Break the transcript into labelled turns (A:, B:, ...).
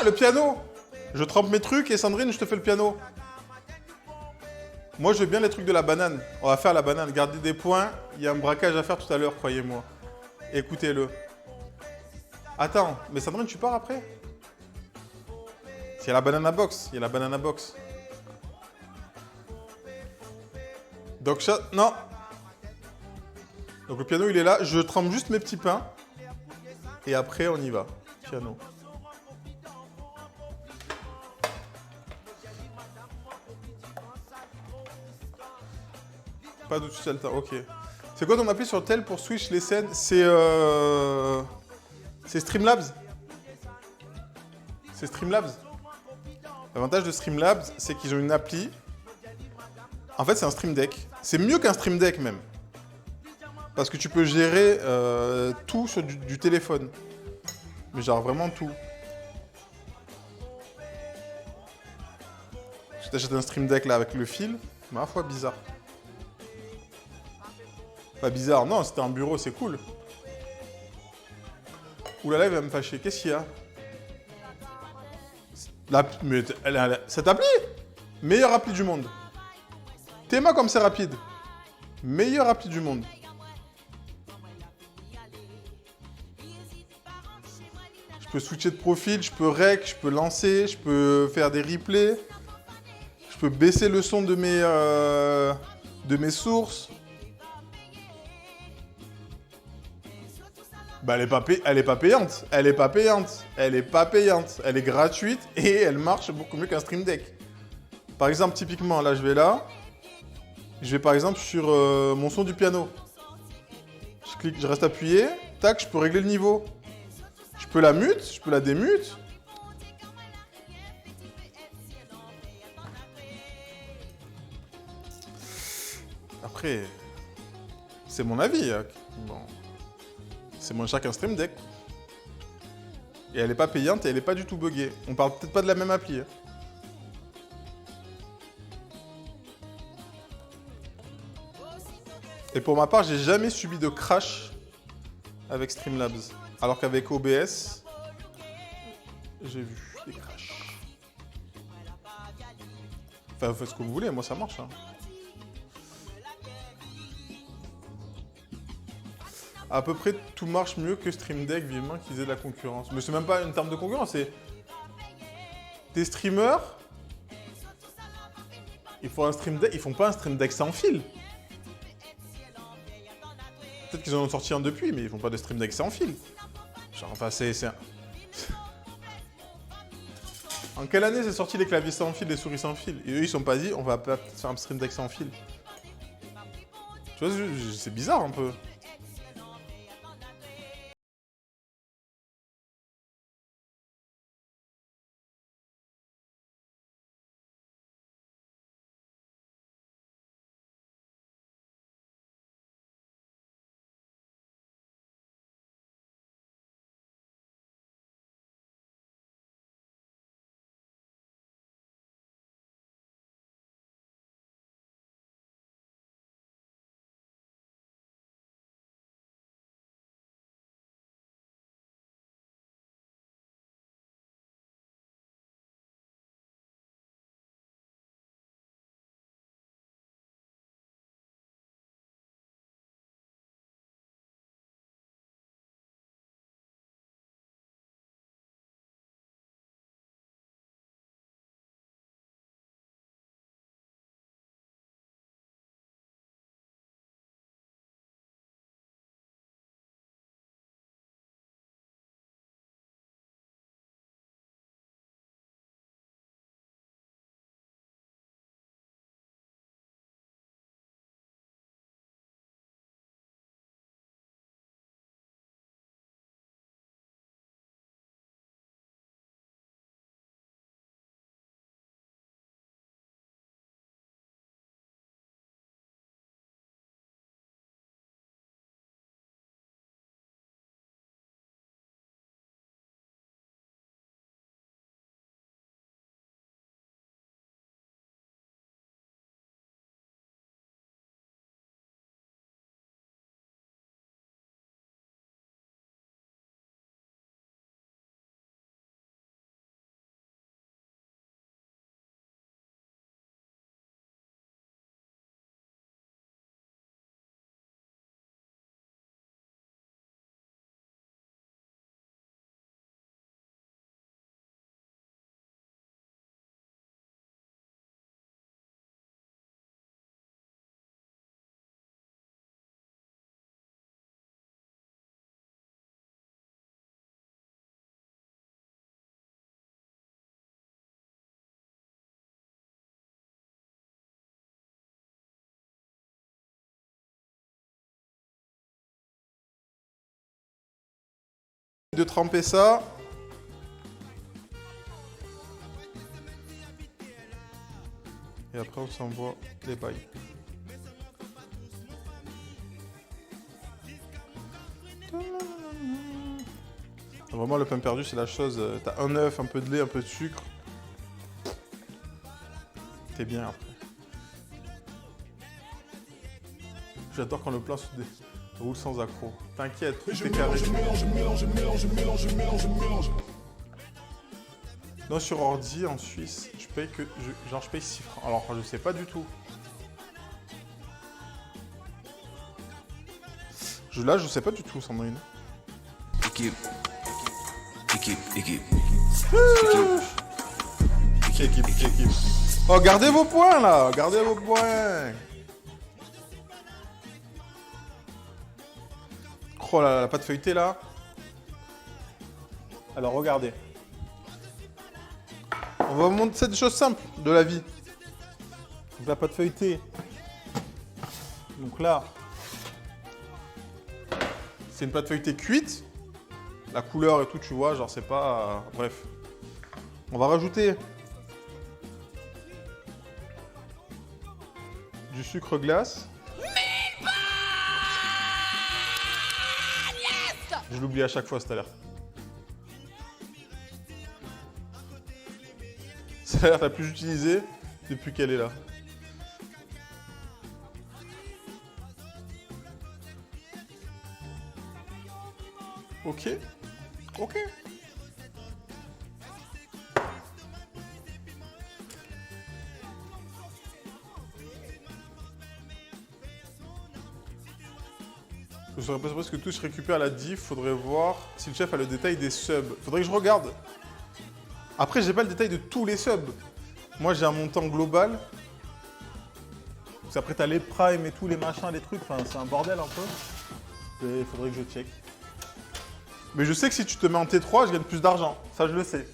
A: le piano! Je trempe mes trucs et Sandrine, je te fais le piano. Moi, je veux bien les trucs de la banane. On va faire la banane. Gardez des points. Il y a un braquage à faire tout à l'heure, croyez-moi. Écoutez-le. Attends, mais Sandrine, tu pars après? Il y a la banana box. Il y a la banana box. Donc, non. Donc, le piano, il est là. Je trempe juste mes petits pains. Et après, on y va. Piano. Pas de tout le temps. Ok. C'est quoi ton appli sur tel pour switch les scènes? C'est Streamlabs. C'est Streamlabs. L'avantage de Streamlabs, c'est qu'ils ont une appli. En fait, c'est un Stream Deck. C'est mieux qu'un Stream Deck même. Parce que tu peux gérer tout sur du téléphone. Mais genre vraiment tout. Je t'achète un Stream Deck là avec le fil. Ma foi, bizarre. Pas bizarre, non, c'était un bureau, c'est cool. Oulala, il va me fâcher. Qu'est-ce qu'il y a? Mais cette appli? Meilleure appli du monde. Théma comme c'est rapide. Meilleure appli du monde. Je peux switcher de profil, je peux rec, je peux lancer, je peux faire des replays. Je peux baisser le son de mes sources. Bah, elle est pas payante. Elle est pas payante. Elle est pas payante. Elle est gratuite et elle marche beaucoup mieux qu'un Stream Deck. Par exemple, typiquement, là, je vais là. Je vais par exemple sur mon son du piano. Je clique, je reste appuyé. Tac, je peux régler le niveau. Je peux la mute, je peux la démute. Après, c'est mon avis. Hein. Bon. C'est moins cher qu'un Stream Deck. Et elle est pas payante et elle est pas du tout buggée. On parle peut-être pas de la même appli. Hein. Et pour ma part, j'ai jamais subi de crash avec Streamlabs. Alors qu'avec OBS, j'ai vu des crashs. Enfin, vous faites ce que vous voulez, moi ça marche. Hein. À peu près tout marche mieux que Stream Deck, vivement qu'ils aient de la concurrence. Mais c'est même pas une terme de concurrence, c'est des streamers. Ils font un Stream Deck, ils font pas un Stream Deck sans fil. Peut-être qu'ils en ont sorti un depuis, mais ils font pas de Stream Deck sans fil. Genre, enfin, c'est un... En quelle année c'est sorti les claviers sans fil, les souris sans fil? Et eux, ils sont pas dit, on va pas faire un Stream Deck sans fil. Tu vois, c'est bizarre un peu. De tremper ça. Et après, on s'envoie les bails. Vraiment, le pain perdu, c'est la chose. T'as un œuf, un peu de lait, un peu de sucre. T'es bien après. J'adore quand le plat se roule sans accroc. T'inquiète, tout est carré. Je mélange. Non, sur ordi, en Suisse, je paye que... Genre, je paye 6 francs. Alors, je sais pas du tout. Là, je sais pas du tout, Sandrine. Équipe. Oh, gardez vos points, là. Gardez vos points. Oh là là, la pâte feuilletée, là. Alors, regardez. On va vous montrer des choses simples de la vie. Donc, la pâte feuilletée. Donc là, c'est une pâte feuilletée cuite. La couleur et tout, tu vois, genre c'est pas... bref. On va rajouter du sucre glace. Je l'oublie à chaque fois, cette alerte. C'est l'alerte la plus utilisée depuis qu'elle est là. Ok. Ok. Je serais pas surpris que tout se récupère la diff. Faudrait voir si le chef a le détail des subs. Faudrait que je regarde. Après, j'ai pas le détail de tous les subs. Moi, j'ai un montant global. Parce qu'après, t'as les primes et tous les machins, les trucs. Enfin, c'est un bordel un peu. Il faudrait que je check. Mais je sais que si tu te mets en T3, je gagne plus d'argent. Ça, je le sais.